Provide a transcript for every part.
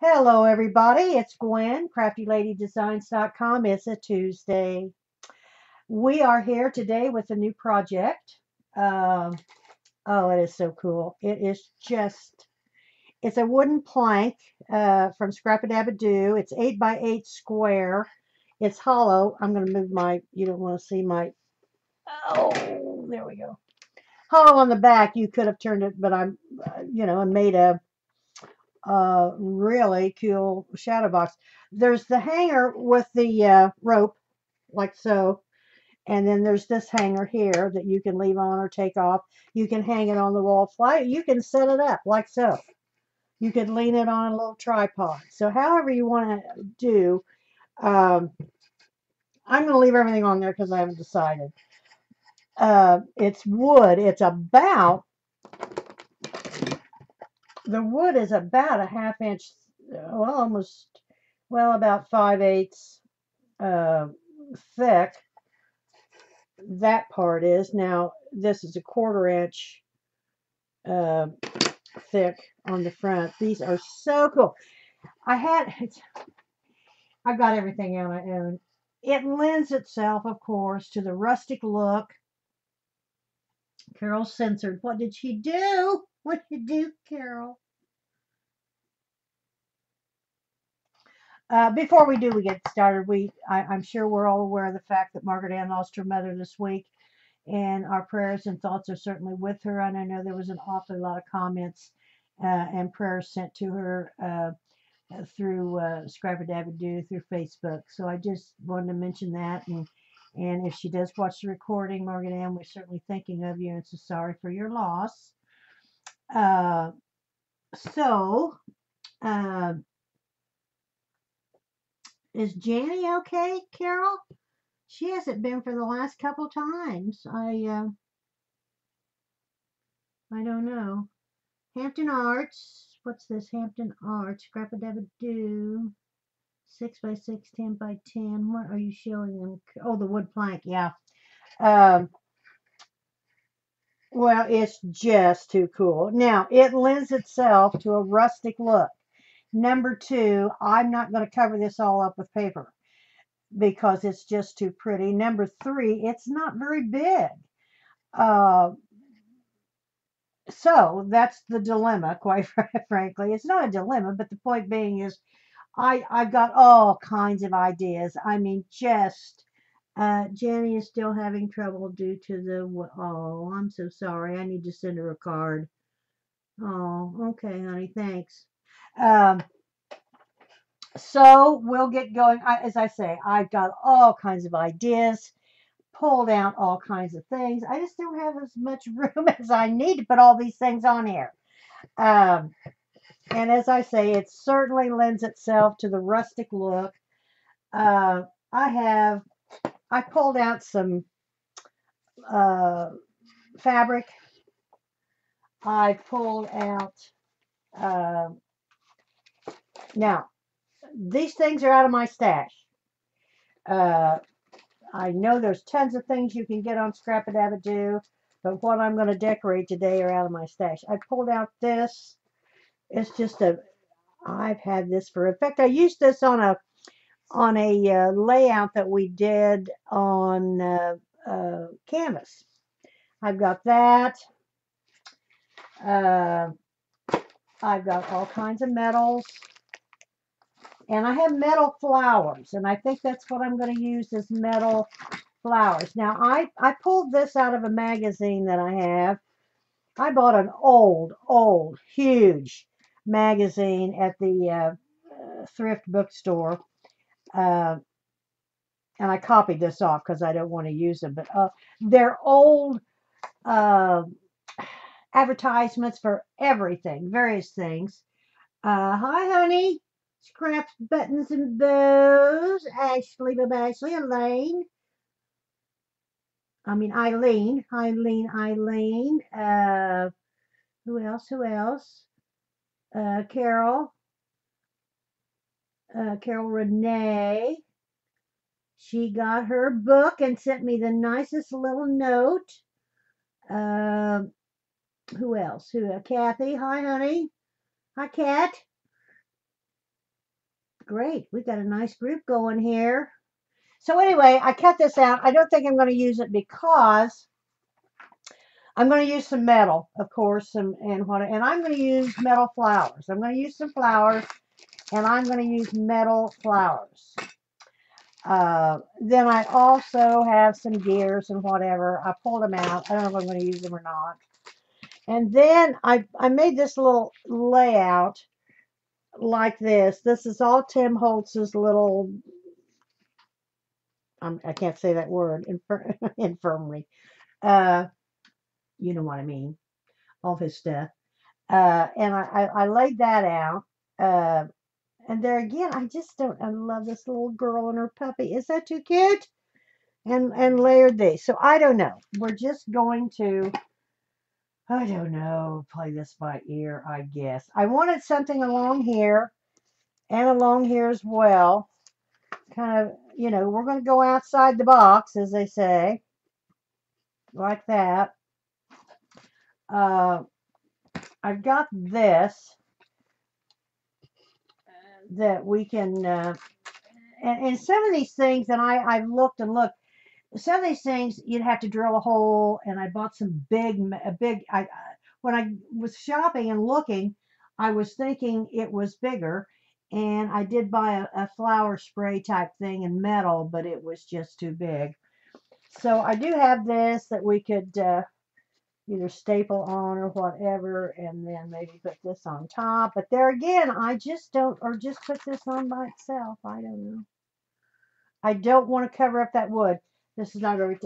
Hello, everybody. It's Gwen, CraftyLadyDesigns.com. It's a Tuesday. We are here today with a new project. Um, oh, it is so cool. It's a wooden plank from Scrap-a-Dab-a-Doo. It's 8 by 8 square. It's hollow. I'm going to move you don't want to see oh, there we go. Hollow on the back. You could have turned it, but I made a really cool shadow box. There's the hanger with the rope, like so, and then there's this hanger here that you can leave on or take off. You can hang it on the wall flat. You can set it up like so. You could lean it on a little tripod. So however you want to do, um, I'm going to leave everything on there because I haven't decided. It's wood. The wood is about a half inch, about 5/8 uh, thick. That part is. Now this is a 1/4 inch uh, thick on the front. These are so cool. I got everything on my own. It lends itself, of course, to the rustic look. Carol censored. What did she do? What did you do, Carol? Before we get started, I'm sure we're all aware of the fact that Margaret Ann lost her mother this week, and our prayers and thoughts are certainly with her. And I know there was an awfully lot of comments and prayers sent to her through Scrabba-Dabba-Doo through Facebook. So I just wanted to mention that. And if she does watch the recording, Margaret Ann, we're certainly thinking of you and so sorry for your loss. Uh, so, uh, is Janny okay, Carol? She hasn't been for the last couple times. I don't know. Hampton Arts. What's this? Hampton Arts. Scrappa-Dabba-Doo. 6 by 6, 10 by 10. What are you showing them? Oh, the wood plank. Yeah. Um, well, it's just too cool. Now, it lends itself to a rustic look. Number two, I'm not going to cover this all up with paper because it's just too pretty. Number three, it's not very big. Uh, so that's the dilemma, quite frankly. It's not a dilemma, but the point being is I've got all kinds of ideas. I mean, Jenny is still having trouble due to oh, I'm so sorry. I need to send her a card. Oh, okay, honey, thanks. Um, so we'll get going. As I say, I've got all kinds of ideas, pulled out all kinds of things. I just don't have as much room as I need to put all these things on here. Um, and as I say, it certainly lends itself to the rustic look. Uh, I have I pulled out some uh, fabric. I pulled out uh, now these things are out of my stash. Uh, I know there's tons of things you can get on Scrap-a-Dab-a-Doo, but what I'm going to decorate today are out of my stash. I pulled out this. It's just I've had this for. In fact, I used this on a layout that we did on canvas. I've got that. Uh, I've got all kinds of metals. And I have metal flowers, and I think that's what I'm going to use as metal flowers. Now, I pulled this out of a magazine that I have. I bought an old, huge magazine at the thrift bookstore, uh, and I copied this off because I don't want to use them. But they're old uh, advertisements for everything, various things. Hi, honey. Scraps, buttons, and bows. Ashley, Ashley, Elaine. I mean, Eileen. Who else? Who else? Carol. Carol Renee. She got her book and sent me the nicest little note. Uh, who else? Kathy. Hi, honey. Hi, Kat. Great. We got a nice group going here. So anyway, I cut this out. I don't think I'm going to use it because I'm going to use some metal, of course, and I'm going to use metal flowers. I'm going to use some flowers, and I'm going to use metal flowers. Then I also have some gears and whatever. I pulled them out. I don't know if I'm going to use them or not. And then I made this little layout like this. This is all Tim Holtz's little, I can't say that word, infirmary. Uh, you know what I mean, all his stuff. And I laid that out. Uh, and there again, I just don't, I love this little girl and her puppy. Is that too cute? And layered these. So I don't know. We're just going to, I don't know, play this by ear, I guess. I wanted something along here and along here as well. Kind of, we're going to go outside the box, as they say, like that. Uh, I've got this that we can, and some of these things, and I've looked and looked, some of these things you'd have to drill a hole, and I bought some when I was shopping and looking, I was thinking it was bigger, and I did buy a flower spray type thing in metal, but it was just too big. So I do have this that we could either staple on or whatever, and then maybe put this on top. But there again, I just don't, or just put this on by itself. I don't know. I don't want to cover up that wood. This is not very,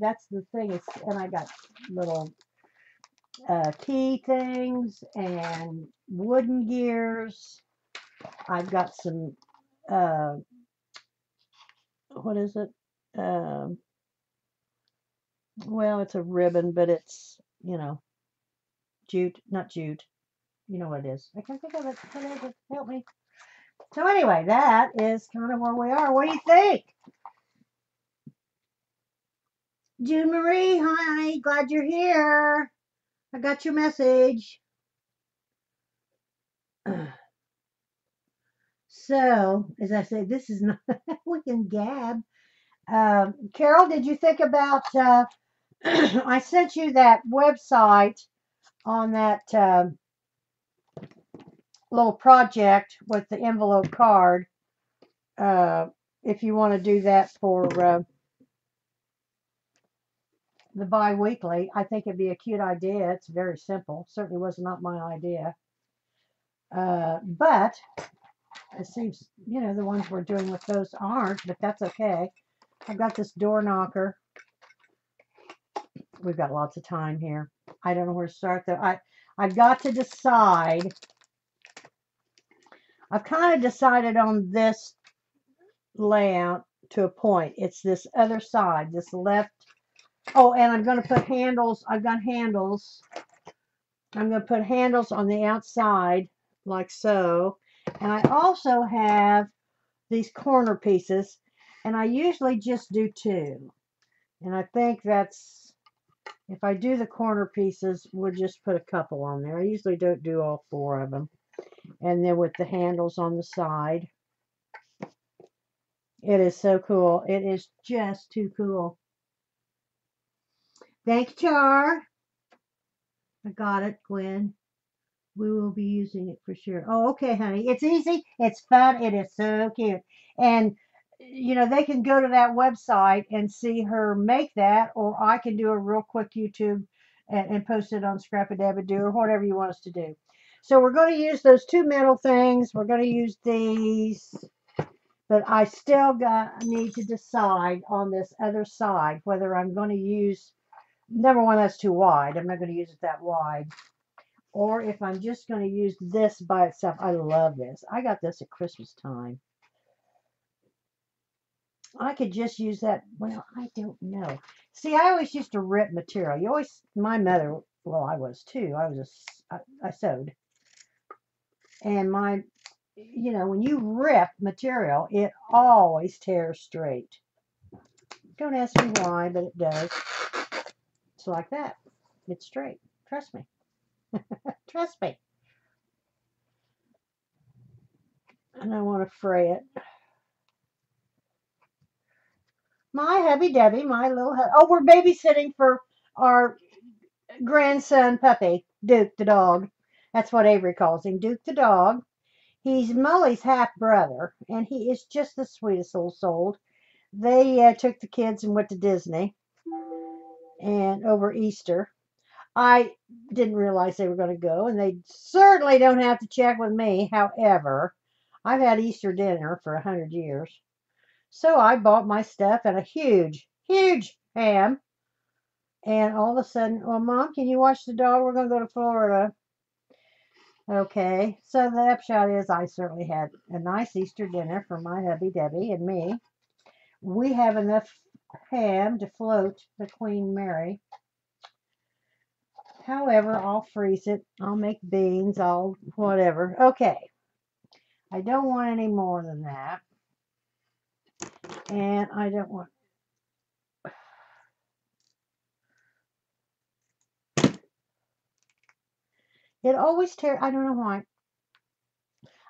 that's the thing. And I got little key things and wooden gears. I've got some, uh, what is it? Um, well, it's a ribbon, but it's, jute, not jute. You know what it is. I can't think of it. What is it? Help me. So anyway, that is kind of where we are. What do you think? June Marie, hi, glad you're here. I got your message. So, as I said, this is not, we can gab. Carol, did you think about, I sent you that website on that little project with the envelope card. If you want to do that for the bi-weekly, I think it'd be a cute idea. It's very simple. Certainly was not my idea. But it seems, the ones we're doing with those aren't, but that's okay. I've got this door knocker. We've got lots of time here. I don't know where to start though. I've got to decide. I've kind of decided on this layout to a point. It's this other side, this left. Oh, and I'm going to put handles. I've got handles. I'm going to put handles on the outside like so. And I also have these corner pieces, and I usually just do two. And I think that's, if I do the corner pieces, we'll just put a couple on there. I usually don't do all four of them. And then with the handles on the side. It is so cool. It is just too cool. Thank you, Char. I got it, Gwen. We will be using it for sure. Oh, okay, honey. It's easy. It's fun. It is so cute. And, they can go to that website and see her make that, or I can do a real quick YouTube and post it on Scrap-A-Dab-A-Doo or whatever you want us to do. So we're going to use those two metal things. We're going to use these. But I still need to decide on this other side whether I'm going to use, number one, that's too wide. I'm not going to use it that wide. Or if I'm just going to use this by itself. I love this. I got this at Christmas time. I could just use that. Well, I don't know. See, I always used to rip material. My mother, well, I was too. I sewed. And when you rip material, it always tears straight. Don't ask me why, but it does. It's like that. It's straight. Trust me. Trust me. and I want to fray it. My hubby Debbie, my little oh, we're babysitting for our grandson puppy, Duke the dog. That's what Avery calls him, Duke the dog. He's Molly's half brother, and he is just the sweetest little soul. They took the kids and went to Disney and over Easter. I didn't realize they were going to go, and they certainly don't have to check with me. However, I've had Easter dinner for 100 years, so I bought my stuff and a huge, huge ham. And all of a sudden, well, Mom, can you watch the dog? We're going to go to Florida. Okay, so the upshot is I certainly had a nice Easter dinner for my hubby Debbie and me. We have enough ham to float the Queen Mary. However, I'll freeze it. I'll make beans. I'll whatever. Okay, I don't want any more than that. And I don't want. It always tears. I don't know why.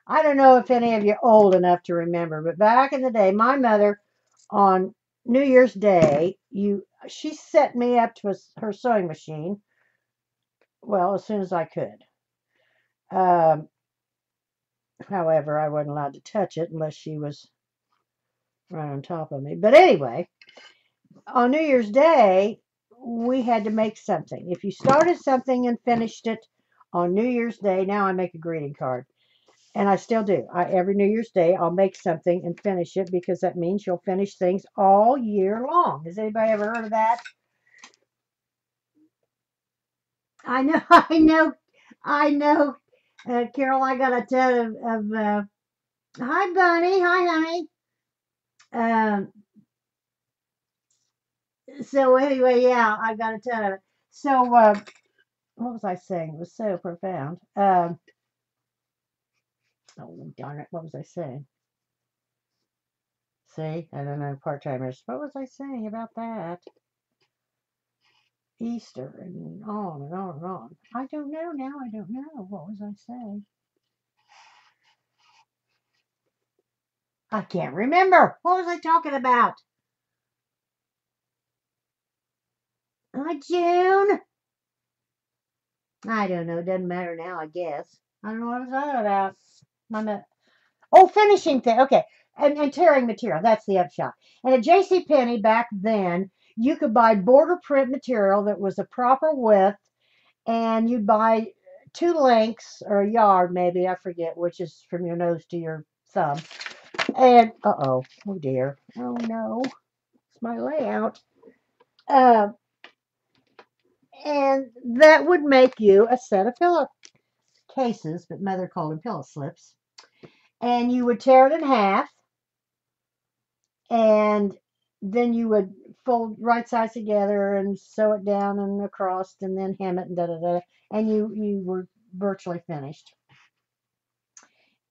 I don't know if any of you are old enough to remember, but back in the day, my mother on New Year's Day, she set me up to her sewing machine. Well, as soon as I could. Um, However, I wasn't allowed to touch it unless she was right on top of me. But anyway, on New Year's Day, we had to make something. If you started something and finished it on New Year's Day, now I make a greeting card. And I still do. Every New Year's Day, I'll make something and finish it because that means you'll finish things all year long. Has anybody ever heard of that? I know, I know, I know. Carol, I got a ton of hi, Bunny. Hi, honey. Um, so anyway, yeah, I got a ton of it. So, what was I saying? It was so profound. Oh, darn it. What was I saying? See, I don't know, part timers. What was I saying about that? Easter and on and on and on. I don't know now. I don't know. What was I saying? I can't remember. What was I talking about? June. I don't know. It doesn't matter now, I guess. I don't know what I was talking about. Oh, finishing thing. Okay. And tearing material. That's the upshot. And at J.C. Penney back then, you could buy border print material that was a proper width, and you'd buy two lengths or a yard, maybe. I forget which is from your nose to your thumb. And oh dear. Oh no. It's my layout. Uh, and that would make you a set of pillow cases, but mother called them pillow slips. And you would tear it in half, and then you would fold right sides together and sew it down and across, and then hem it and da da da. And you were virtually finished.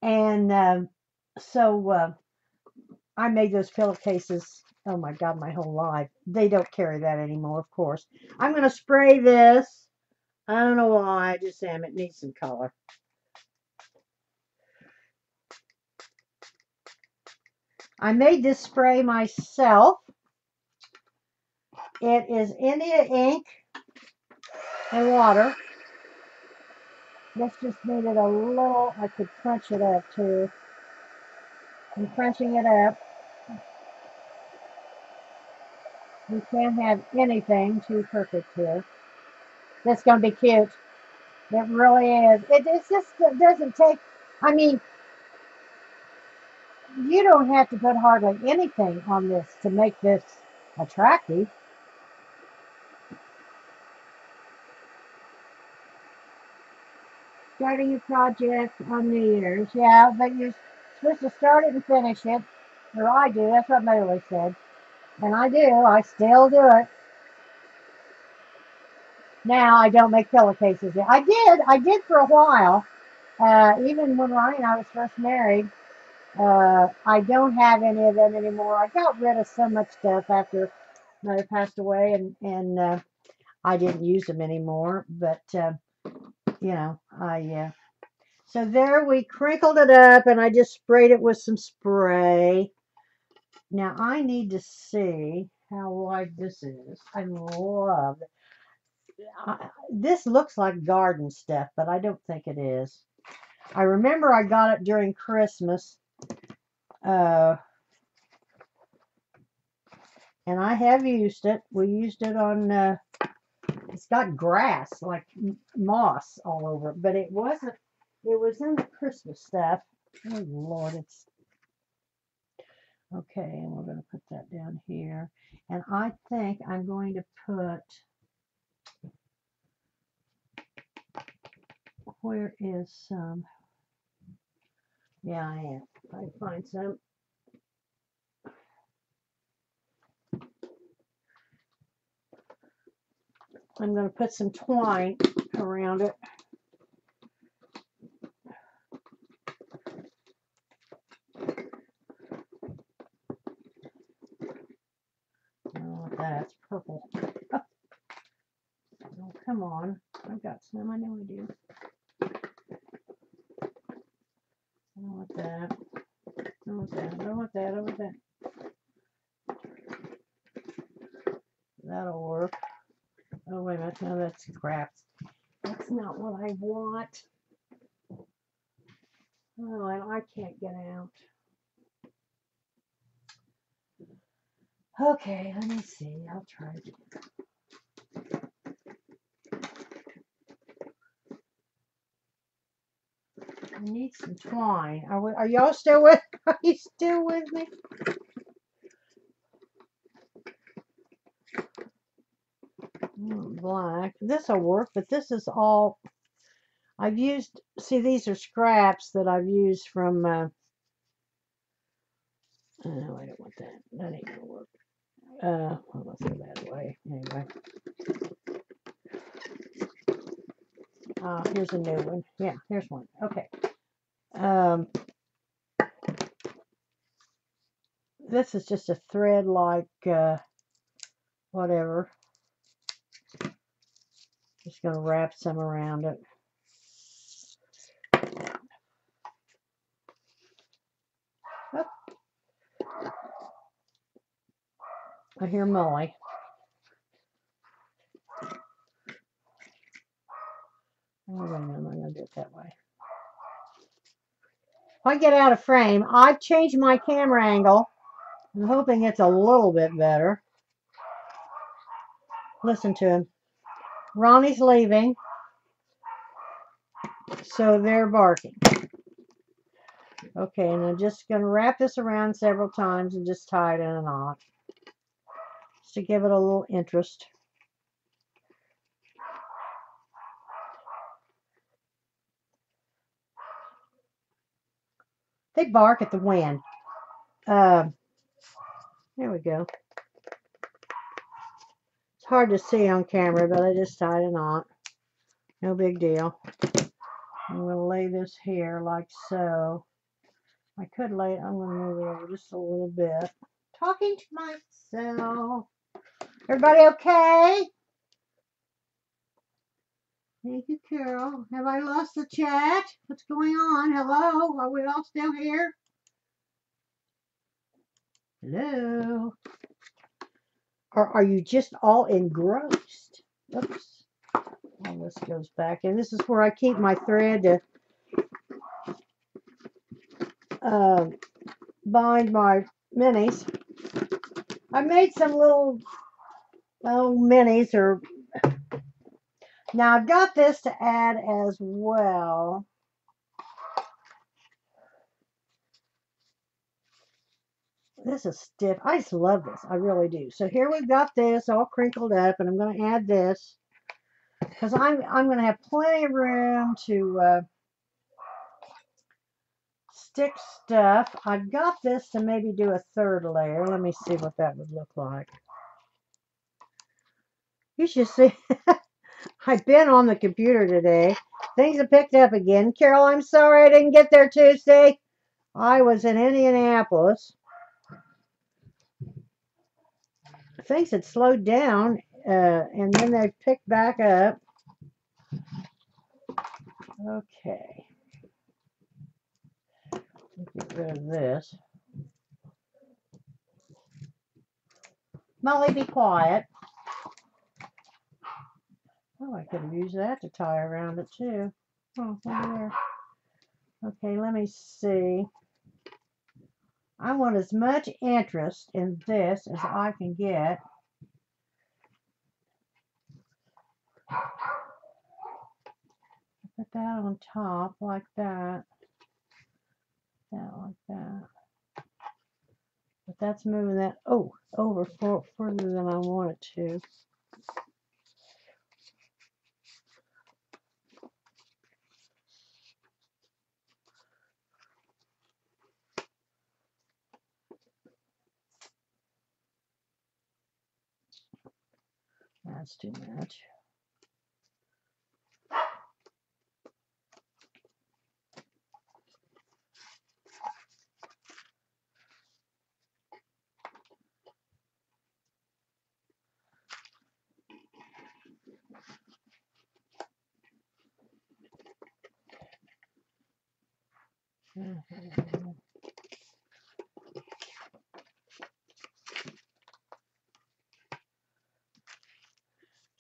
And I made those pillowcases. Oh my God, my whole life. They don't carry that anymore, of course. I'm going to spray this. I don't know why. I just am. It needs some color. I made this spray myself. It is India ink and water. This just needed a little. I could crunch it up too. I'm crunching it up. You can't have anything too perfect here. That's going to be cute. It really is. It just it doesn't take. I mean, you don't have to put hardly anything on this to make this attractive. Starting a project on New Year's, yeah, but you're supposed to start it and finish it. Or I do. That's what Mother always said. And I do. I still do it. Now I don't make pillowcases. I did for a while. Even when Ronnie and I was first married, I don't have any of them anymore. I got rid of so much stuff after Mother passed away, and I didn't use them anymore. But I So there we crinkled it up and I just sprayed it with some spray. Now I need to see how wide this is. I love this. Looks like garden stuff, but I don't think it is. I remember I got it during Christmas. And I have used it. We used it on, it's got grass, like moss all over it, but it wasn't, it was in the Christmas stuff. Oh, Lord, it's, okay, and we're going to put that down here. And I think I'm going to put, where is some? Yeah, I am. I can find some. I'm going to put some twine around it. Oh, that's purple. Oh, come on. I've got some. I know I do. I don't want that. I don't want that. I don't want that. I don't want that. That'll work. Oh, wait a minute. No, that's crap. That's not what I want. Oh, I can't get out. Okay, let me see. I'll try it. I need some twine. Are y'all still with? Are you still with me? Black. This will work, but this is all I've used. See, these are scraps that I've used from. Oh, I don't want that. That ain't gonna work. I'm gonna throw that away anyway. Here's a new one. Yeah, here's one. Okay. This is just a thread like whatever. Just gonna wrap some around it. Oh. I hear Molly. Oh, wait a minute, I'm gonna do it that way. If I get out of frame, I've changed my camera angle. I'm hoping it's a little bit better. Listen to him. Ronnie's leaving, so they're barking. Okay, and I'm just going to wrap this around several times and just tie it in a knot, just to give it a little interest. They bark at the wind. There we go. It's hard to see on camera, but I just tied a knot. No big deal. I'm going to lay this here like so. I could lay it, I'm going to move it over just a little bit. Talking to myself. Everybody okay? Thank you, Carol. Have I lost the chat? What's going on? Hello? Are we all still here? Hello? Or are you just all engrossed? Oops. All this goes back. And this is where I keep my thread to bind my minis. I made some little minis. Now I've got this to add as well. This is stiff. I just love this. I really do. So here we've got this all crinkled up, and I'm going to add this because I'm going to have plenty of room to stick stuff. I've got this to maybe do a third layer. Let me see what that would look like. You should see. I've been on the computer today. Things have picked up again. Carol, I'm sorry I didn't get there Tuesday. I was in Indianapolis. Things had slowed down, and then they picked back up. Okay. Get rid of this. Molly, be quiet. Oh, I could have used that to tie around it too. Oh, there. Okay, let me see. I want as much interest in this as I can get. Put that on top like that. That like that. But that's moving that over further than I want it to. That's too much.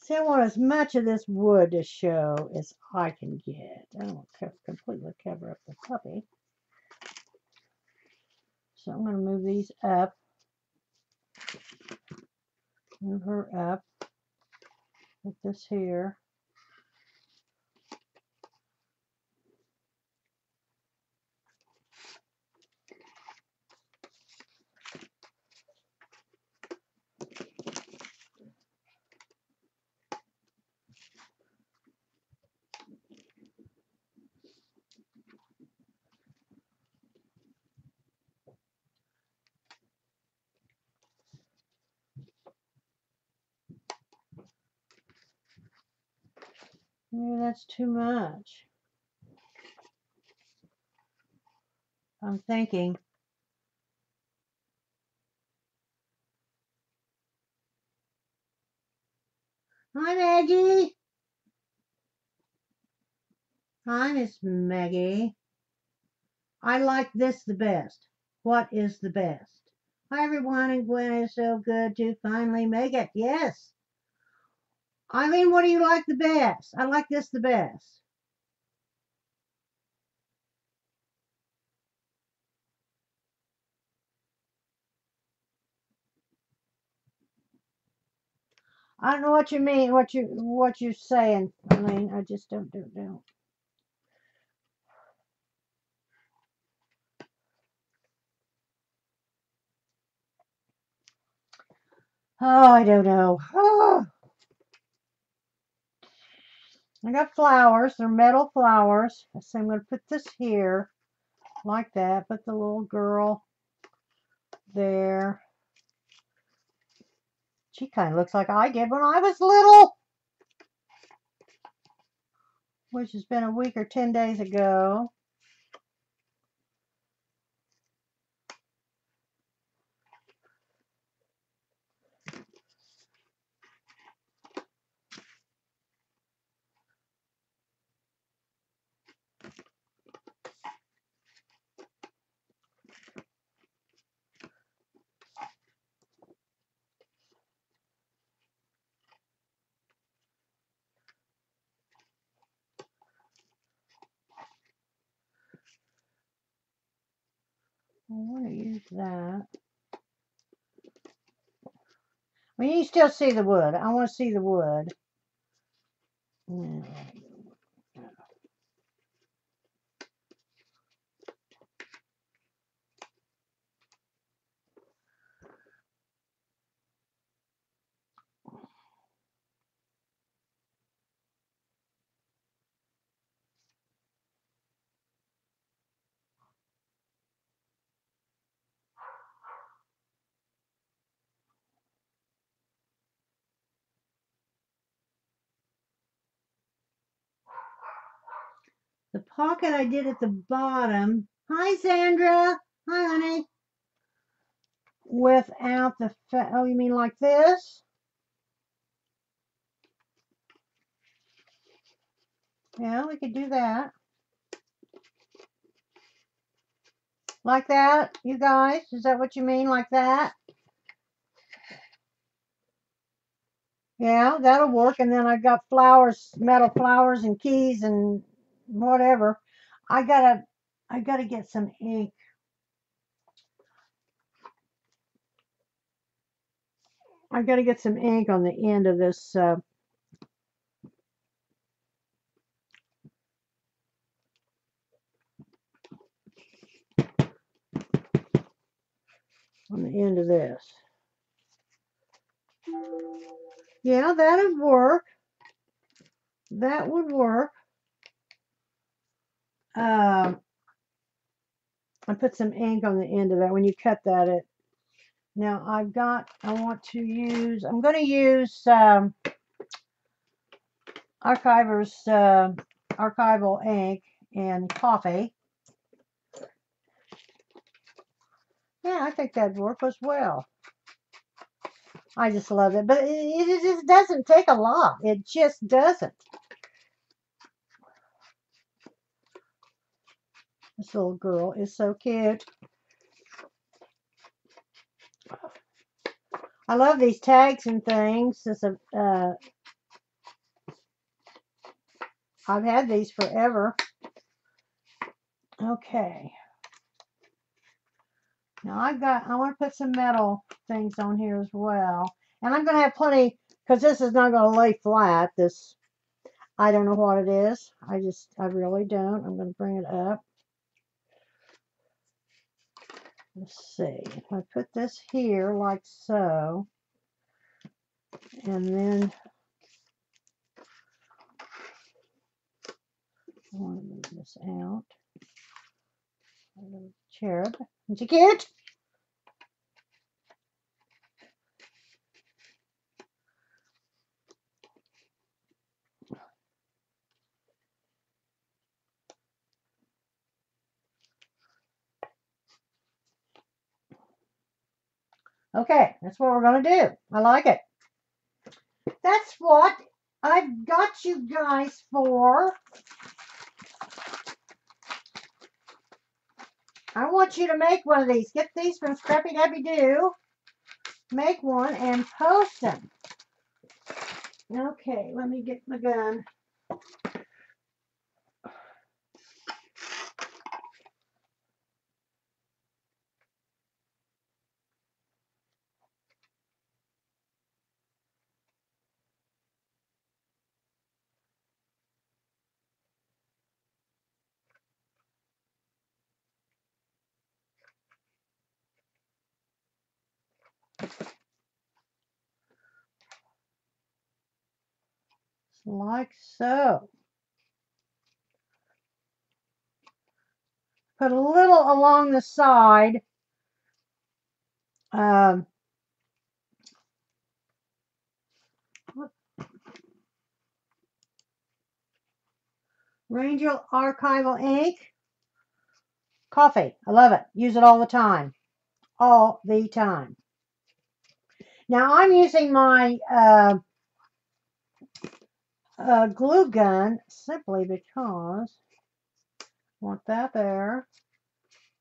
See, I want as much of this wood to show as I can get. I don't want to completely cover up the puppy. So I'm going to move these up. Move her up. Put this here. Maybe that's too much. I'm thinking. Hi, Maggie. Hi, Miss Maggie. I like this the best. What is the best? Hi, everyone, and Gwen, it's so good to finally make it. Yes. Eileen, what do you like the best? I like this the best. I don't know what you mean, what you're saying, Eileen. I just don't. Oh, I don't know. Oh, I got flowers. They're metal flowers. So I'm going to put this here like that. Put the little girl there. She kind of looks like I did when I was little, which has been a week or 10 days ago. I want to use that. I mean, you still see the wood. I want to see the wood. Yeah. The pocket I did at the bottom. Hi, Sandra. Hi, honey. Without the, oh, you mean like this? Yeah, we could do that. Like that, you guys? Is that what you mean, like that? Yeah, that'll work. And then I've got flowers, metal flowers and keys and whatever. I gotta, I gotta get some ink. I gotta get some ink on the end of this. On the end of this. Yeah, that'd work. That would work. Um, I put some ink on the end of that. When you cut that, it now I want to use. I'm going to use Archiver's archival ink and coffee. Yeah, I think that'd work as well. I just love it, but it just doesn't take a lot. It just doesn't. This little girl is so cute. I love these tags and things. I've had these forever. Okay. Now I want to put some metal things on here as well. And I'm going to have plenty, because this is not going to lay flat. I don't know what it is. I really don't. I'm going to bring it up. Let's see. If I put this here like so, and then I want to move this out. A little cherub. Isn't she cute? Okay, that's what we're going to do. I like it. That's what I've got you guys for. I want you to make one of these. Get these from Scrappy Debbie Doo. Make one and post them. Okay, let me get my gun. Like so. Put a little along the side. Um, Ranger Archival ink. Coffee. I love it. Use it all the time. All the time. Now I'm using my glue gun simply because I want that there.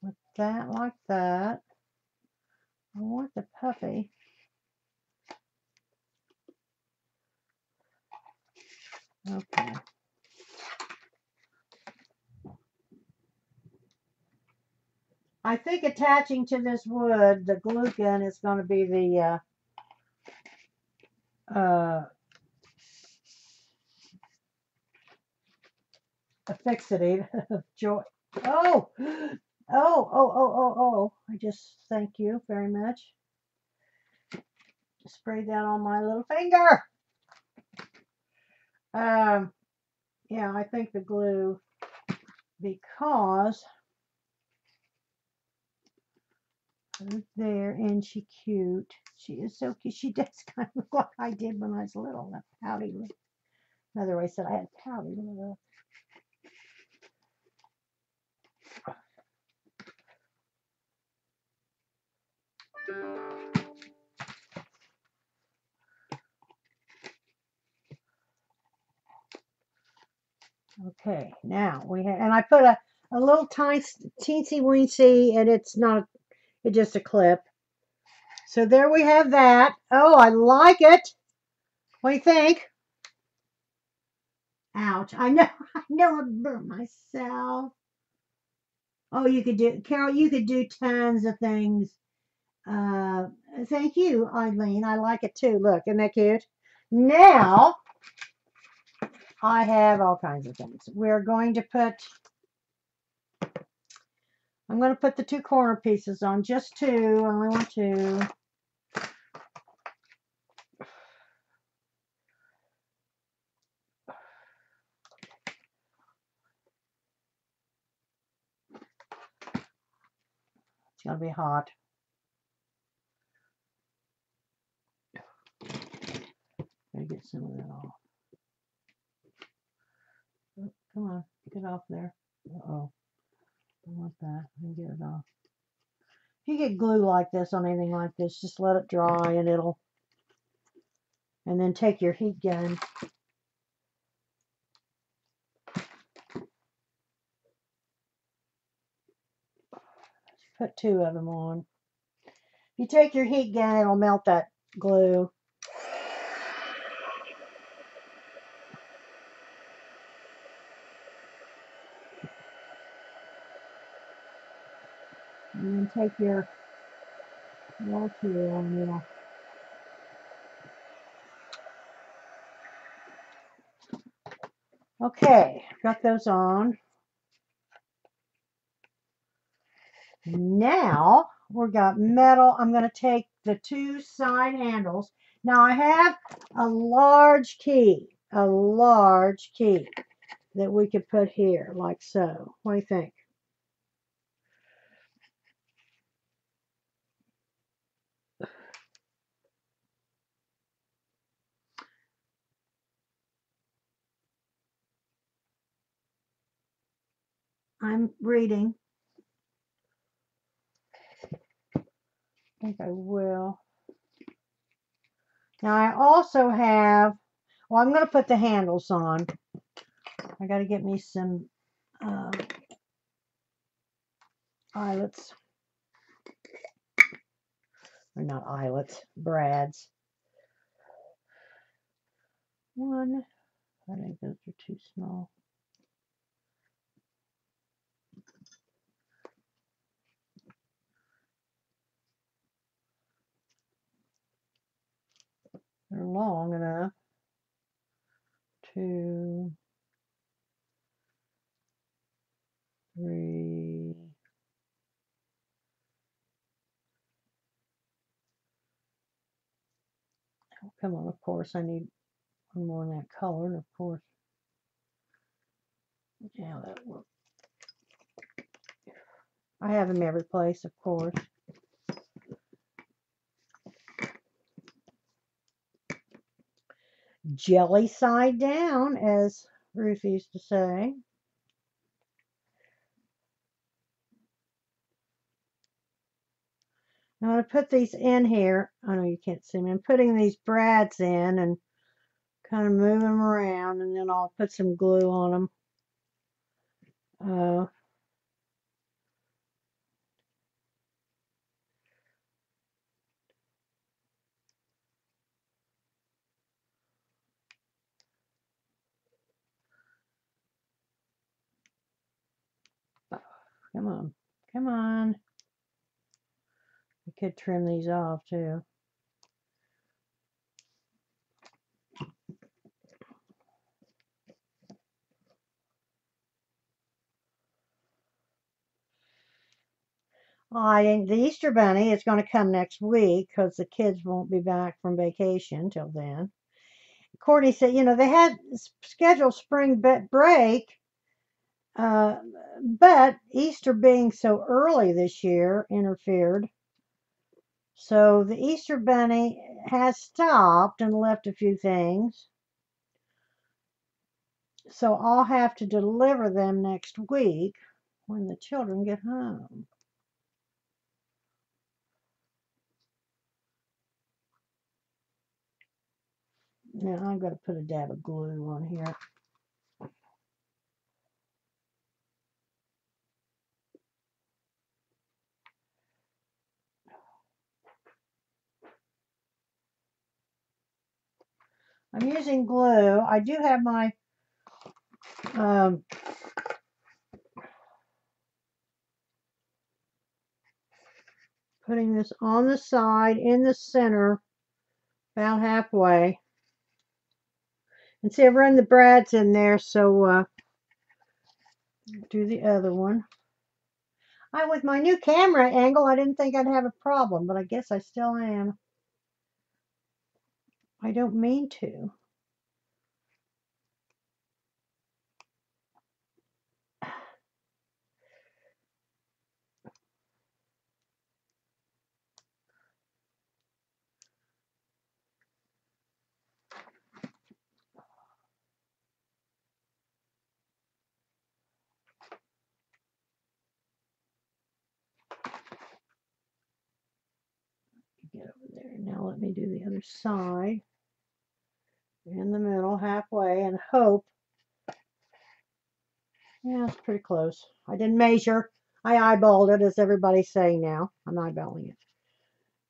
With that like that. I want the puppy. Okay. I think attaching to this wood, the glue gun is going to be the fixity of joy. Oh, oh. I just thank you very much. Spray that on my little finger. Yeah, I think the glue, because there, and she cute. She is so cute. She does kind of look like I did when I was little. That pouty look. Another way said I had pouty look. Okay, now we have, and I put a little tiny, teensy weensy, and it's just a clip. So there we have that. Oh, I like it. What do you think? Ouch. I know, I know I burnt myself. Oh, you could do, Carol, you could do tons of things. Uh, Thank you, Eileen. I like it too. Look, isn't that cute? Now, I have all kinds of things. I'm going to put the two corner pieces on, just two. I only want two. It's going to be hot. Gotta get some of that off. Oh, come on, get off there. Uh-oh, I want that. Let me get it off. If you get glue like this on anything like this, just let it dry and and then take your heat gun. Put two of them on. If you take your heat gun, it'll melt that glue. And then take your roll tool and it'll. Okay, got those on. Now we've got metal. I'm going to take the two side handles. Now I have a large key that we could put here like so. What do you think? I'm reading. I think I will. Now I also have, well, I'm going to put the handles on. I got to get me some eyelets. Or not eyelets, brads. One. I think those are too small. They're long enough. Two, three. Oh, come on, of course, I need one more in that color, and of course, yeah, that works. I have them every place, of course. Jelly side down, as Ruth used to say. I'm going to put these in here. I know you can't see me. I'm putting these brads in and kind of move them around, and then I'll put some glue on them. Come on. Come on. I could trim these off too. The Easter Bunny is going to come next week because the kids won't be back from vacation till then. Courtney said, they had scheduled spring break, but Easter being so early this year interfered. So the Easter Bunny has stopped and left a few things. So I'll have to deliver them next week when the children get home. Now I'm going to put a dab of glue on here. I'm using glue. I do have my putting this on the side in the center about halfway. And see, I've run the brads in there, so do the other one. With my new camera angle, I didn't think I'd have a problem, but I guess I still am. I don't mean to. Get over there. Now let me do the other side. In the middle, halfway, and hope. Yeah, it's pretty close. I didn't measure. I eyeballed it, as everybody's saying now. I'm eyeballing it.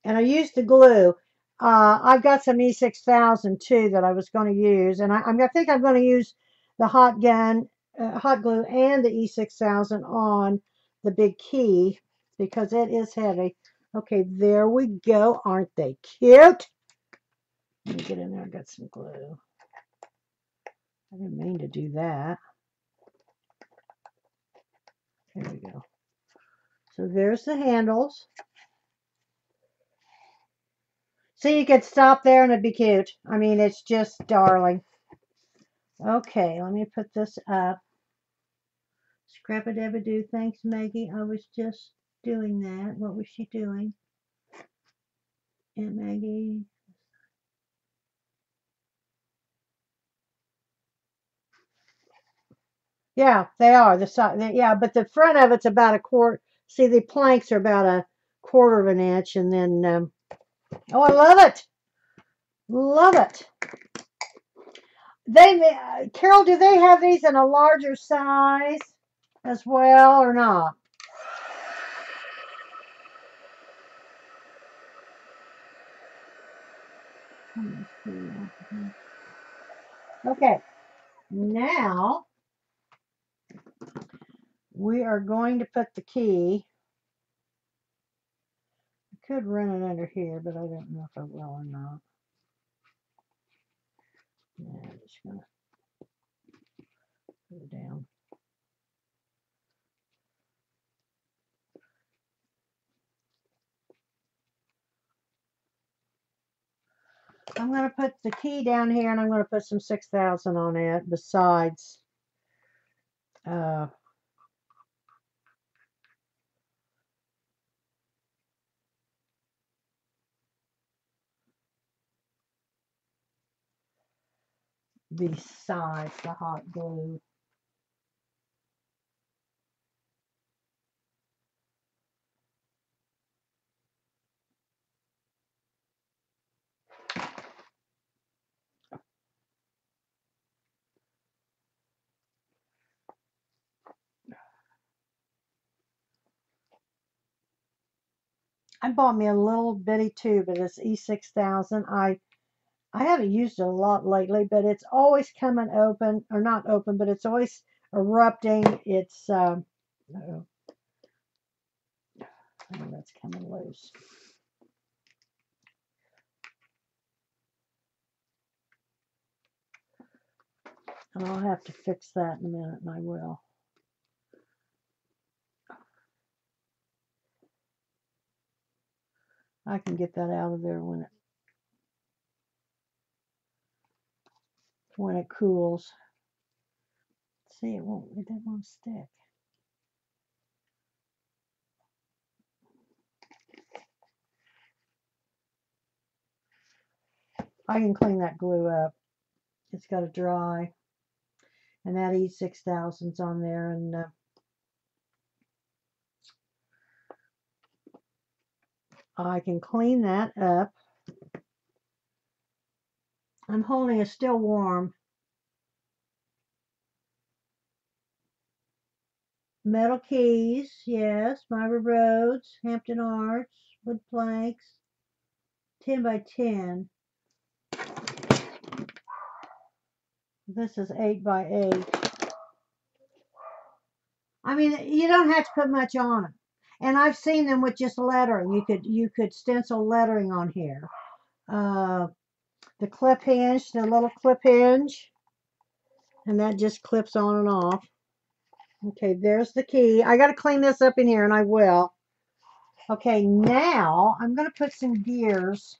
And I used the glue. I've got some E6000 too that I was going to use, and I think I'm going to use the hot glue, and the E6000 on the big key because it is heavy. Okay, there we go. Aren't they cute? Let me get in there. I got some glue. I didn't mean to do that. There we go. So there's the handles. So you could stop there and it'd be cute. I mean, it's just darling. Okay, let me put this up. Scrap-a-dab-a-doo. Thanks, Maggie. I was just doing that. What was she doing? Aunt Maggie. Yeah, they are. The side, yeah, but the front of it's about a quarter. See, the planks are about a quarter of an inch, and then, oh, I love it. Love it. Carol, do they have these in a larger size as well or not? Okay, now we are going to put the key. I could run it under here, but I don't know if I will or not. Yeah, I'm just going to put it down. I'm going to put the key down here, and I'm going to put some 6000 on it besides besides the hot glue. I bought me a little bitty tube of this E6000. I haven't used it a lot lately, but it's always coming open, or not open, but it's always erupting. It's, oh, that's coming loose. And I'll have to fix that in a minute, and I will. I can get that out of there when it cools. See, it didn't want to stick. I can clean that glue up. It's got to dry. And that E6000's on there, and I can clean that up. I'm holding it still warm. Metal keys, yes. Myra Rhodes, Hampton Arts, wood planks, 10 by 10. This is 8 by 8. I mean, you don't have to put much on it. And I've seen them with just lettering. You could stencil lettering on here. The clip hinge, the little clip hinge, and that just clips on and off. Okay, there's the key. I got to clean this up in here, and I will. Okay, now I'm going to put some gears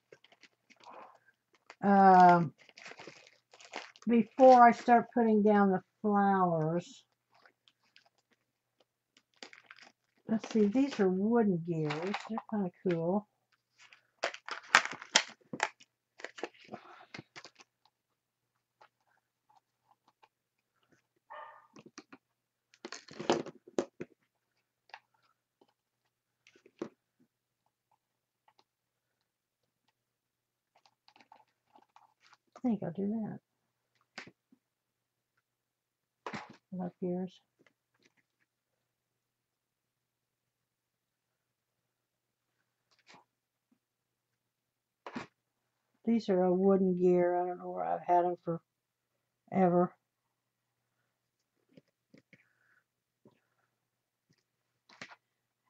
before I start putting down the flowers. Let's see, these are wooden gears. They're kind of cool. I think I'll do that. I love gears. These are a wooden gear. I don't know where I've had them forever.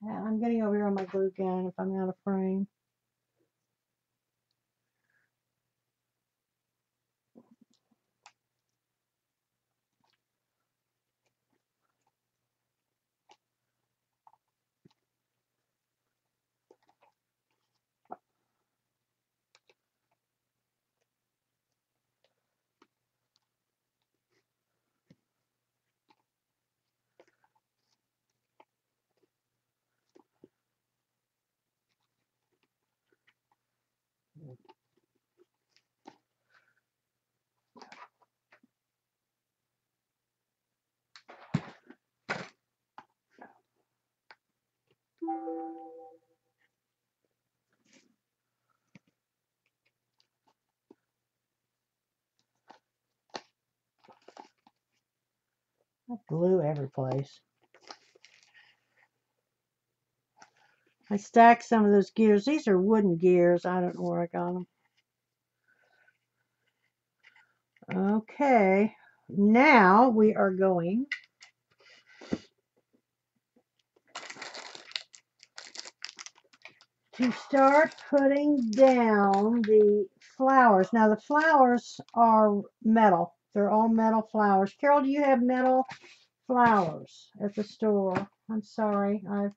I'm getting over here on my glue gun if I'm out of frame. I glue every place. I stacked some of those gears. These are wooden gears. I don't know where I got them. Okay, now we are going to start putting down the flowers. Now the flowers are metal. They're all metal flowers. Carol, do you have metal flowers at the store? I'm sorry. I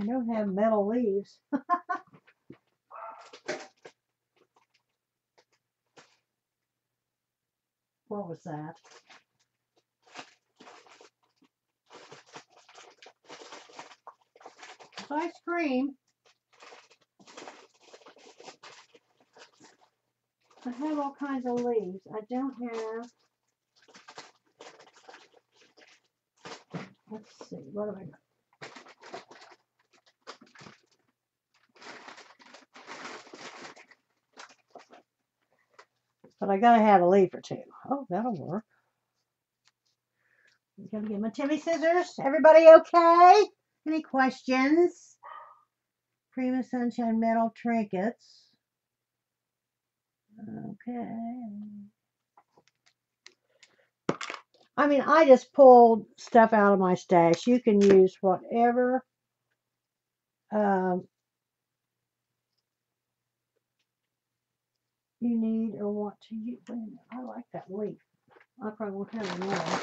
don't have metal leaves. What was that? Ice cream. I have all kinds of leaves. I don't have. Let's see. What do I got? But I gotta have a leaf or two. Oh, that'll work. I'm gonna get my Timmy scissors. Everybody okay? Any questions? Prima Sunshine metal trinkets. Okay. I mean, I just pulled stuff out of my stash. You can use whatever you need or want to use. Wait a minute, I like that leaf. I probably won't have another.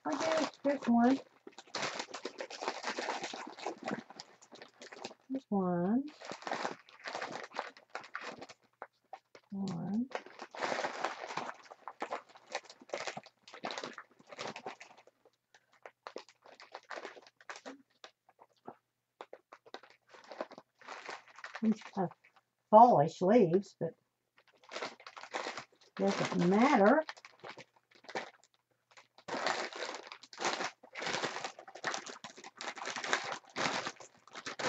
Okay, there's one. There's one. One. These have fallish leaves, but doesn't matter.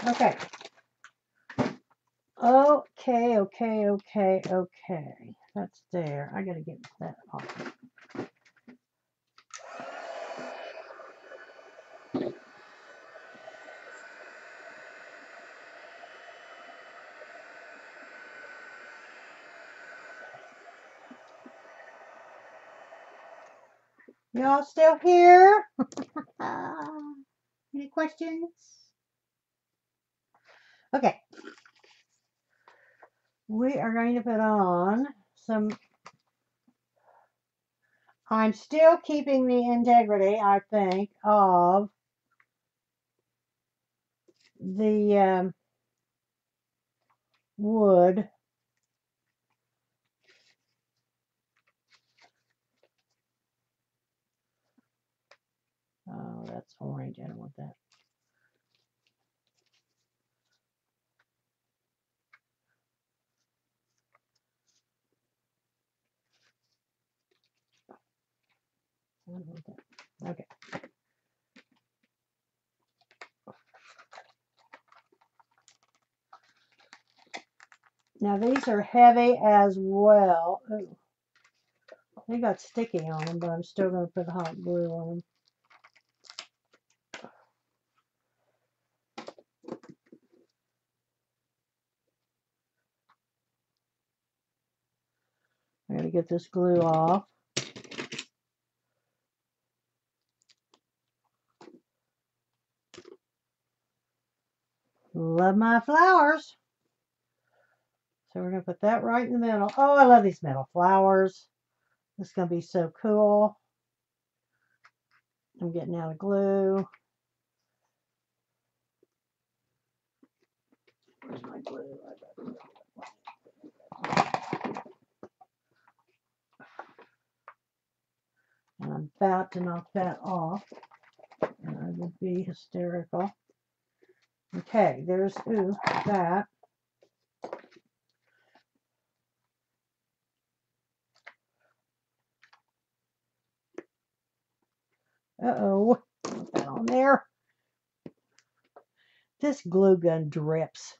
Okay. Okay. That's there. I gotta get that off. Y'all still here? Any questions? Okay. We are going to put on some. I'm still keeping the integrity, I think, of the wood. Oh, that's orange. I don't want that. I don't want that. Okay. Now these are heavy as well. Ooh, they got sticky on them, but I'm still going to put hot glue on them. I got to get this glue off. Love my flowers. So we're going to put that right in the middle. Oh, I love these metal flowers. This is going to be so cool. I'm getting out of glue. Where's my glue? And I'm about to knock that off. And I would be hysterical. Okay, there's, ooh, that. Uh-oh, put that on there. This glue gun drips.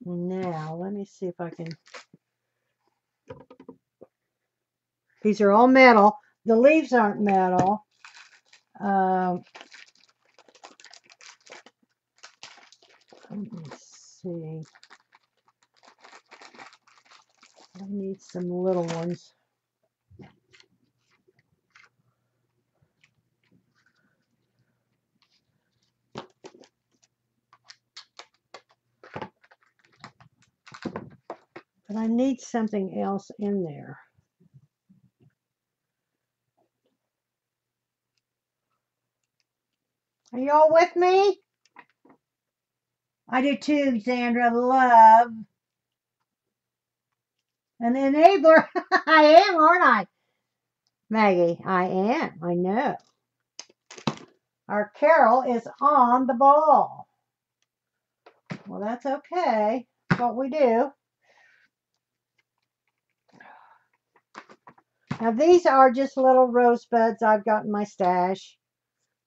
Now, let me see if I can. These are all metal. The leaves aren't metal. Let me see. I need some little ones. But I need something else in there. Are you all with me? I do too, Sandra. Love an enabler. I am, aren't I? Maggie, I am. I know. Our Carol is on the ball. Well, that's okay. That's what we do. Now, these are just little rosebuds I've got in my stash.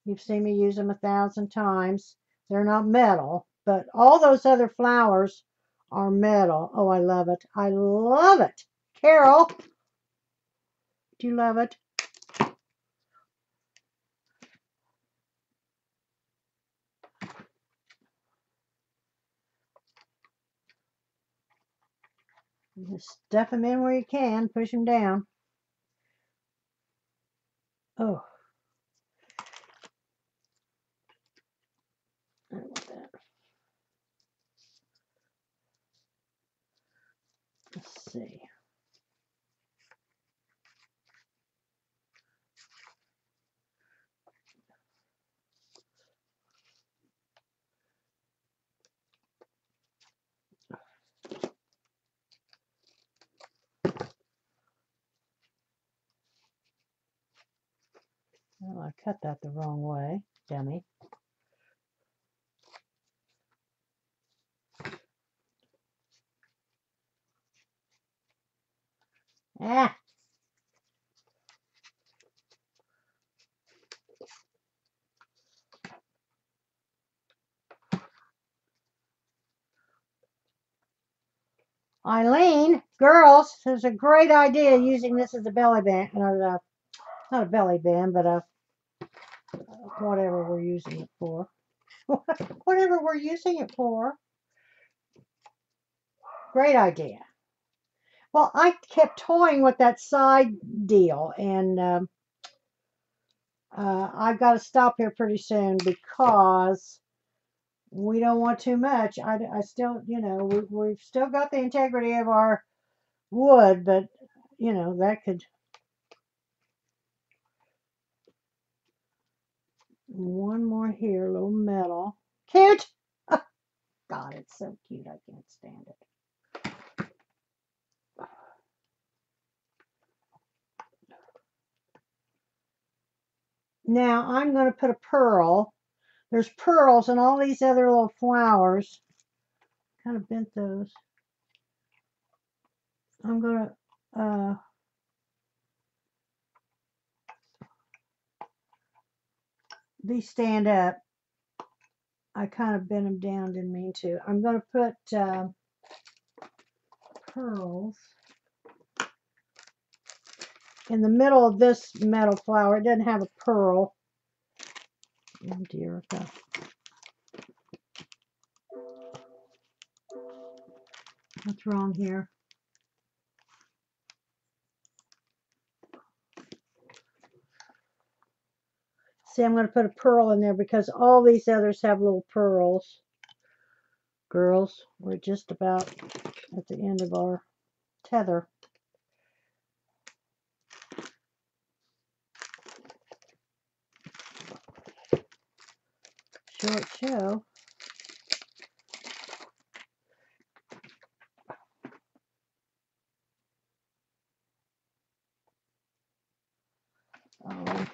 You've seen me use them 1,000 times. They're not metal, but all those other flowers are metal. Oh, I love it. I love it. Carol, do you love it? Just stuff them in where you can. Push them down. Oh. I don't want that. Let's see. Oh, I cut that the wrong way, dummy. Ah. Eileen, girls, there's a great idea using this as a belly band, or not a belly band, but a whatever we're using it for. Whatever we're using it for. Great idea. Well, I kept toying with that side deal, and I've got to stop here pretty soon because we don't want too much. I still, we've still got the integrity of our wood, but, that could. One more here, a little metal. Cute! God, it's so cute. I can't stand it. Now I'm going to put a pearl. There's pearls and all these other little flowers. Kind of bent those. I'm going to, these stand up. I kind of bent them down, didn't mean to. I'm going to put pearls in the middle of this metal flower. It doesn't have a pearl. Oh dear. Okay. What's wrong here? See, I'm going to put a pearl in there because all these others have little pearls. Girls, we're just about at the end of our tether. Short show. Oh.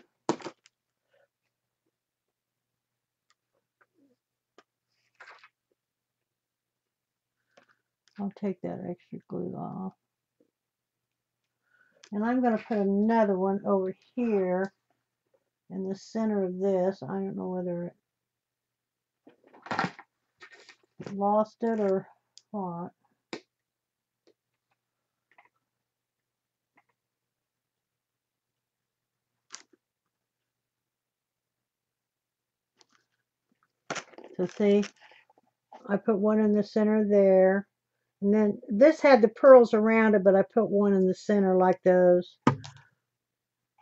I'll take that extra glue off. And I'm going to put another one over here in the center of this. I don't know whether it lost it or what. So see, I put one in the center there. And then this had the pearls around it, but I put one in the center like those.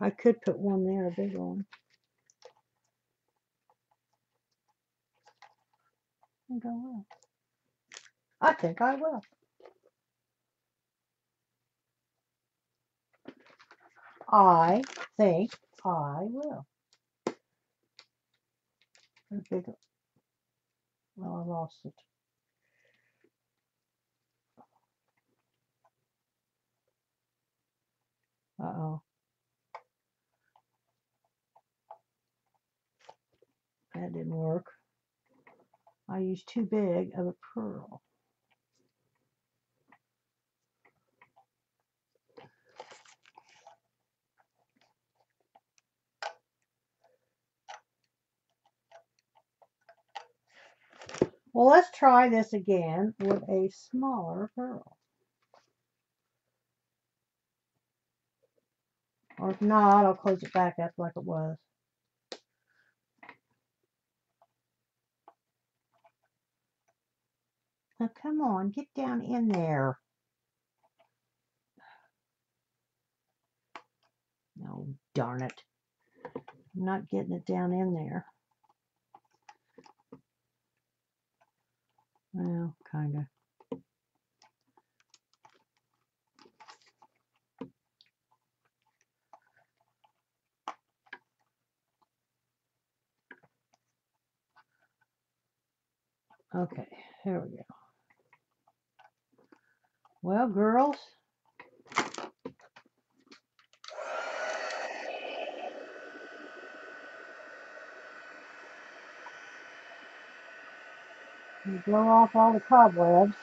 I could put one there, a big one. I think I will. I think I will. I think I will. A big, well, I lost it. Uh-oh. That didn't work. I used too big of a pearl. Well, let's try this again with a smaller pearl. Or if not, I'll close it back up like it was. Now, come on, get down in there. No, darn it. I'm not getting it down in there. Well, kind of. Okay, here we go. Well, girls, you blow off all the cobwebs.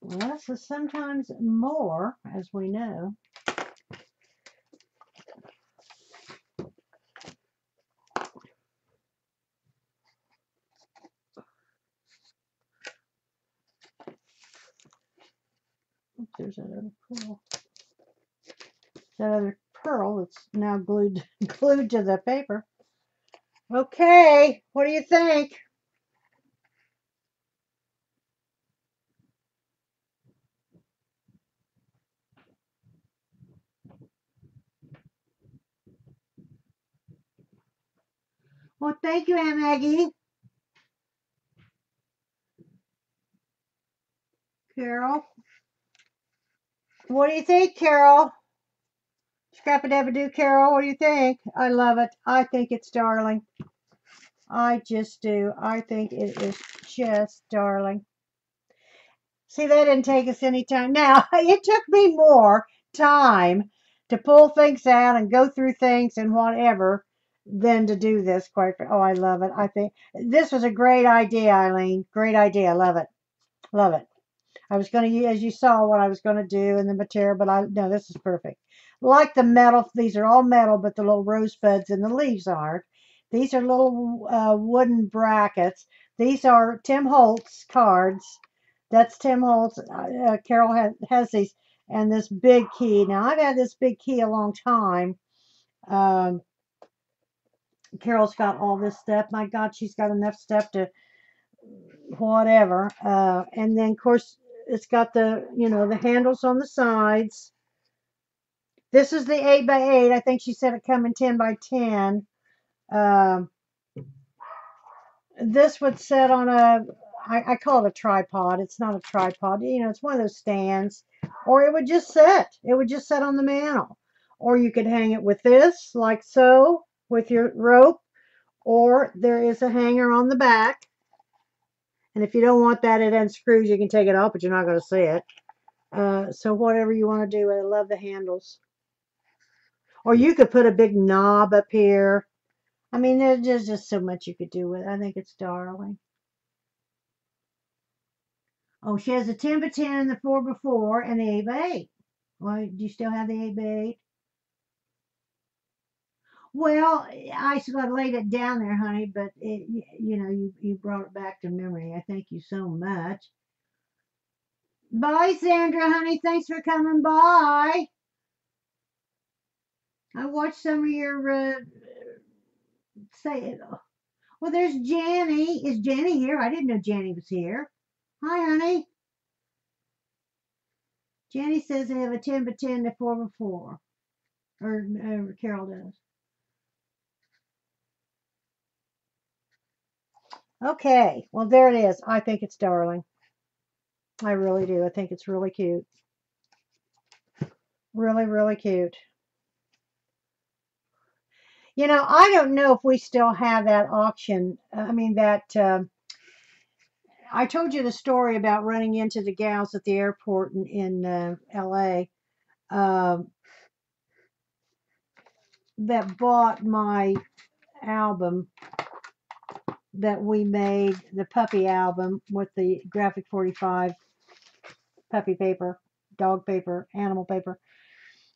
less is sometimes more, as we know. Oops, there's that other pearl. That other pearl that's now glued glued to the paper. Okay, what do you think? Well, thank you, Aunt Maggie. Carol, what do you think, Carol? Scrap-a-dab-a-doo, Carol, what do you think? I love it. I think it's darling. I just do. I think it is just darling. See, that didn't take us any time. Now, it took me more time to pull things out and go through things and whatever than to do this. Oh, I love it. I think this was a great idea, Eileen. Great idea. Love it. Love it. I was going to, as you saw, what I was going to do in the material, but no, this is perfect. Like the metal, these are all metal, but the little rosebuds and the leaves aren't. These are little wooden brackets. These are Tim Holtz cards. That's Tim Holtz. Carol has these, and this big key. Now, I've had this big key a long time. Um, Carol's got all this stuff. My God, she's got enough stuff to whatever. And then, of course, it's got the handles on the sides. This is the 8x8. I think she said it come in 10x10. Um, this would sit on I call it a tripod. It's not a tripod. It's one of those stands. Or it would just sit. It would just sit on the mantle. Or you could hang it with this, like so, with your rope. Or there is a hanger on the back. And if you don't want that, it unscrews. You can take it off, but you're not going to see it. So whatever you want to do, I love the handles. Or you could put a big knob up here. I mean, there's just so much you could do with it. I think it's darling. Oh, she has a 10x10, the 4x4, and the 8x8. Well, do you still have the 8x8? Well, I should have laid it down there, honey, but you brought it back to memory. I thank you so much. Bye, Sandra, honey. Thanks for coming by. I watched some of your say it. Well, there's Janny. Is Janny here? I didn't know Janny was here. Hi, honey. Janny says they have a 10x10 to 4x4. Or Carol does. Okay. Well, there it is. I think it's darling. I really do. I think it's really cute. Really, really cute. I don't know if we still have that auction. I mean, I told you the story about running into the gals at the airport in LA. That bought my album that we made, the puppy album with the graphic 45 puppy paper, dog paper, animal paper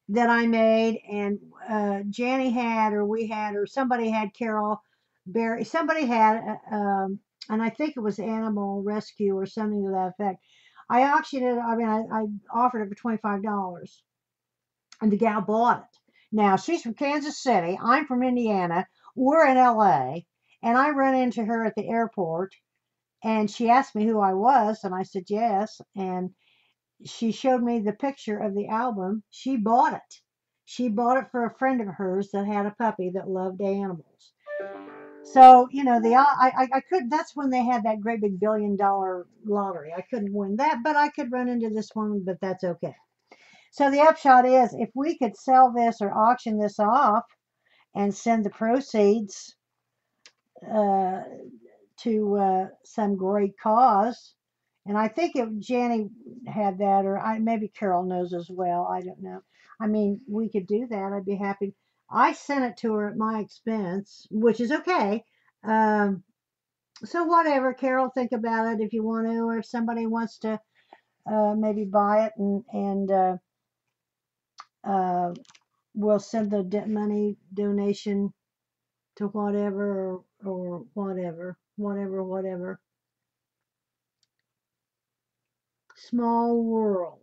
that I made. And Janny had, or we had, or somebody had Carol Berry, somebody had, and I think it was Animal Rescue or something to that effect. I auctioned it, I mean, I offered it for $25, and the gal bought it. Now, she's from Kansas City. I'm from Indiana. We're in LA. And I run into her at the airport, and she asked me who I was, and I said yes. And she showed me the picture of the album. She bought it. She bought it for a friend of hers that had a puppy that loved animals. So, I could, that's when they had that great big $1 billion lottery. I couldn't win that, but I could run into this one, but that's okay. So the upshot is, if we could sell this or auction this off and send the proceeds uh, to some great cause, and I think Janny had that, or maybe Carol knows as well. I don't know. I mean, we could do that. I'd be happy. I sent it to her at my expense, which is okay. So whatever, Carol, think about it if you want to, or if somebody wants to maybe buy it and uh, we'll send the money donation to whatever or whatever. Small world.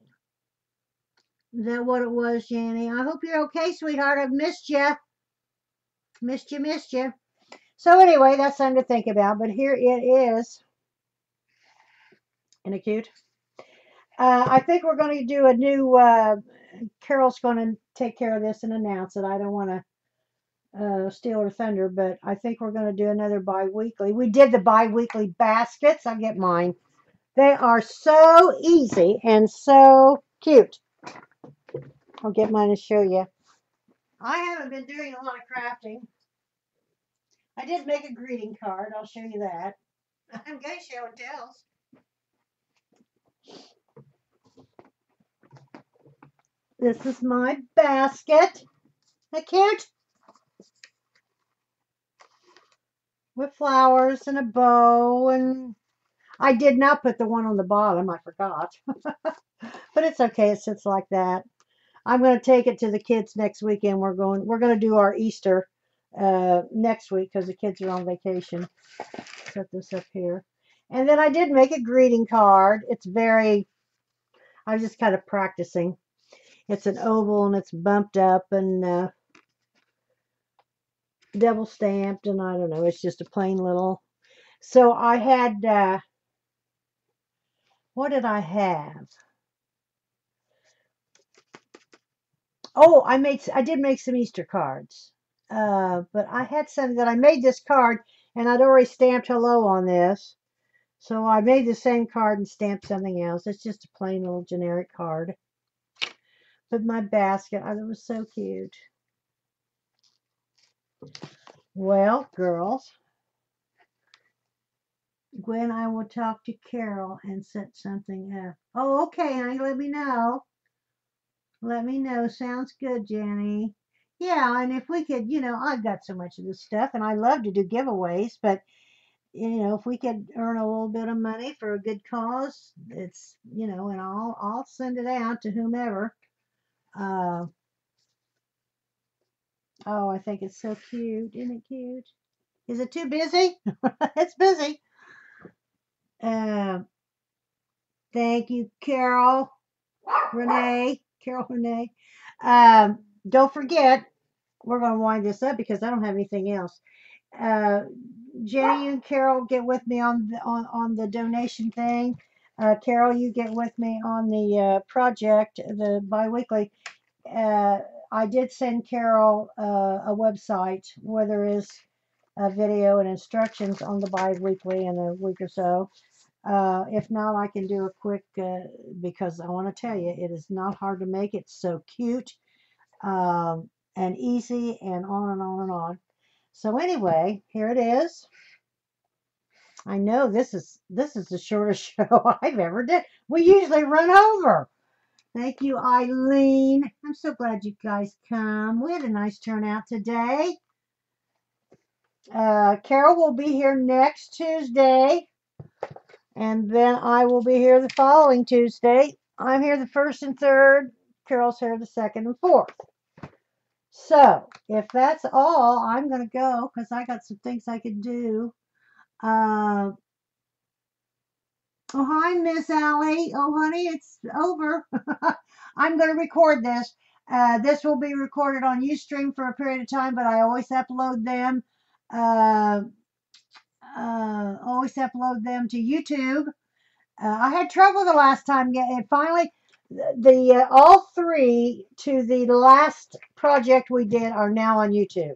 Is that what it was, Jenny? I hope you're okay, sweetheart. I've missed you. Missed you. So anyway, that's something to think about. But here it is. Isn't it cute? I think we're going to do a new. Carol's going to take care of this and announce it. I don't want to steal her thunder, but I think we're going to do another bi-weekly. We did the bi-weekly baskets. I get mine. They are so easy and so cute. I'll get mine to show you. I haven't been doing a lot of crafting. I did make a greeting card. I'll show you that. I'm going to show and tells. This is my basket. Isn't that cute? With flowers and a bow. And I did not put the one on the bottom. I forgot. But it's okay. It sits like that. I'm going to take it to the kids next weekend. We're going to do our Easter next week because the kids are on vacation. Set this up here. And then I did make a greeting card. I was just kind of practicing. It's an oval and it's bumped up and double stamped, and I don't know, it's just a plain little. So I had, what did I have? Oh, I did make some Easter cards. But I had some that I made this card and I'd already stamped hello on this. So I made the same card and stamped something else. It's just a plain little generic card. But my basket, it was so cute. Well, girls, Gwen, I will talk to Carol and set something up. Oh, okay, honey, let me know. Let me know. Sounds good, Jenny. Yeah, and if we could, I've got so much of this stuff and I love to do giveaways, but if we could earn a little bit of money for a good cause, and I'll send it out to whomever. Uh, oh, I think it's so cute. Isn't it cute? Is it too busy? It's busy. Uh, thank you, Carol Renee. Don't forget, we're going to wind this up because I don't have anything else. Uh, Jenny and Carol get with me on the donation thing. Carol, you get with me on the project, the biweekly. Uh, I did send Carol a website where there is a video and instructions on the biweekly in a week or so. If not, I can do a quick because I want to tell you, it is not hard to make. It's so cute and easy, and on and on and on. So anyway, here it is. I know this is the shortest show I've ever did. We usually run over. Thank you, Eileen. I'm so glad you guys come. We had a nice turnout today. Carol will be here next Tuesday, and then I will be here the following Tuesday. I'm here the first and third. Carol's here the second and fourth. So if that's all, I'm going to go because I got some things I could do. Uh, Oh, hi, Miss Allie. Oh, honey, it's over. I'm going to record this. This will be recorded on Ustream for a period of time, but I Uh, always upload them to YouTube. I had trouble the last time getting it. Finally, the all three to the last project we did are now on YouTube.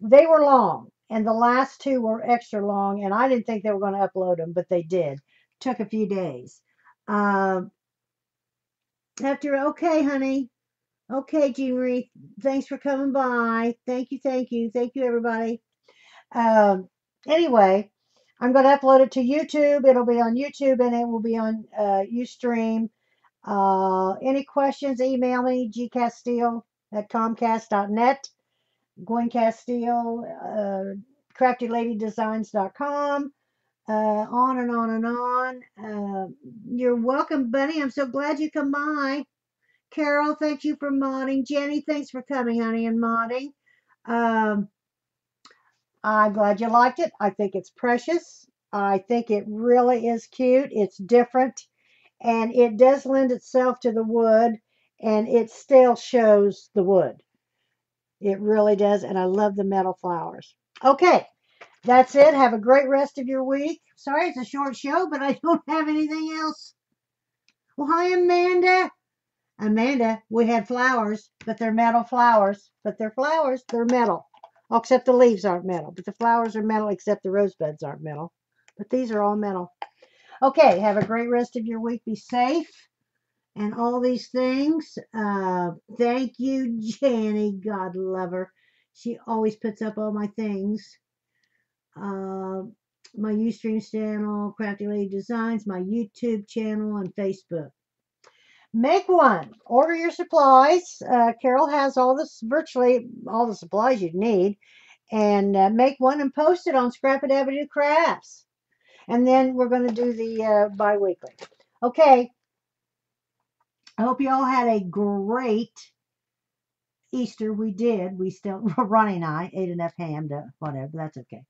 They were long, and the last two were extra long, and I didn't think they were going to upload them, but they did. Took a few days. Um, okay, honey. Okay, Jean Marie. Thanks for coming by. Thank you, everybody. Um, anyway, I'm going to upload it to YouTube. It'll be on YouTube and it will be on Ustream. Any questions, email me, gcastile@comcast.net. Gwen Castile, craftyladydesigns.com. On and on and on. You're welcome, Bunny. I'm so glad you come by. Carol, thank you for modding. Jenny, thanks for coming, honey, and modding. Um, I'm glad you liked it. I think it's precious. I think it really is cute. It's different, and it does lend itself to the wood, and it still shows the wood. It really does, and I love the metal flowers. Okay, that's it. Have a great rest of your week. Sorry it's a short show, but I don't have anything else. Well, hi, Amanda. Amanda, we had flowers, but they're metal flowers. But they're flowers, they're metal. Oh, except the leaves aren't metal. But the flowers are metal, except the rosebuds aren't metal. But these are all metal. Okay, have a great rest of your week. Be safe and all these things. Thank you, Janny. God love her. She always puts up all my things. Uh, my Ustream channel, Crafty Lady Designs, my YouTube channel, and Facebook. Make one. Order your supplies. Carol has virtually all the supplies you need, and make one and post it on Scrap It Avenue Crafts. And then we're going to do the bi-weekly. Okay. I hope you all had a great Easter. We did. We still, Ronnie and I ate enough ham to whatever. That's okay.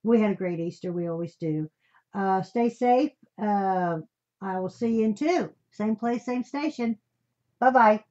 We had a great Easter. We always do. Stay safe. I will see you in two. Same place, same station. Bye bye.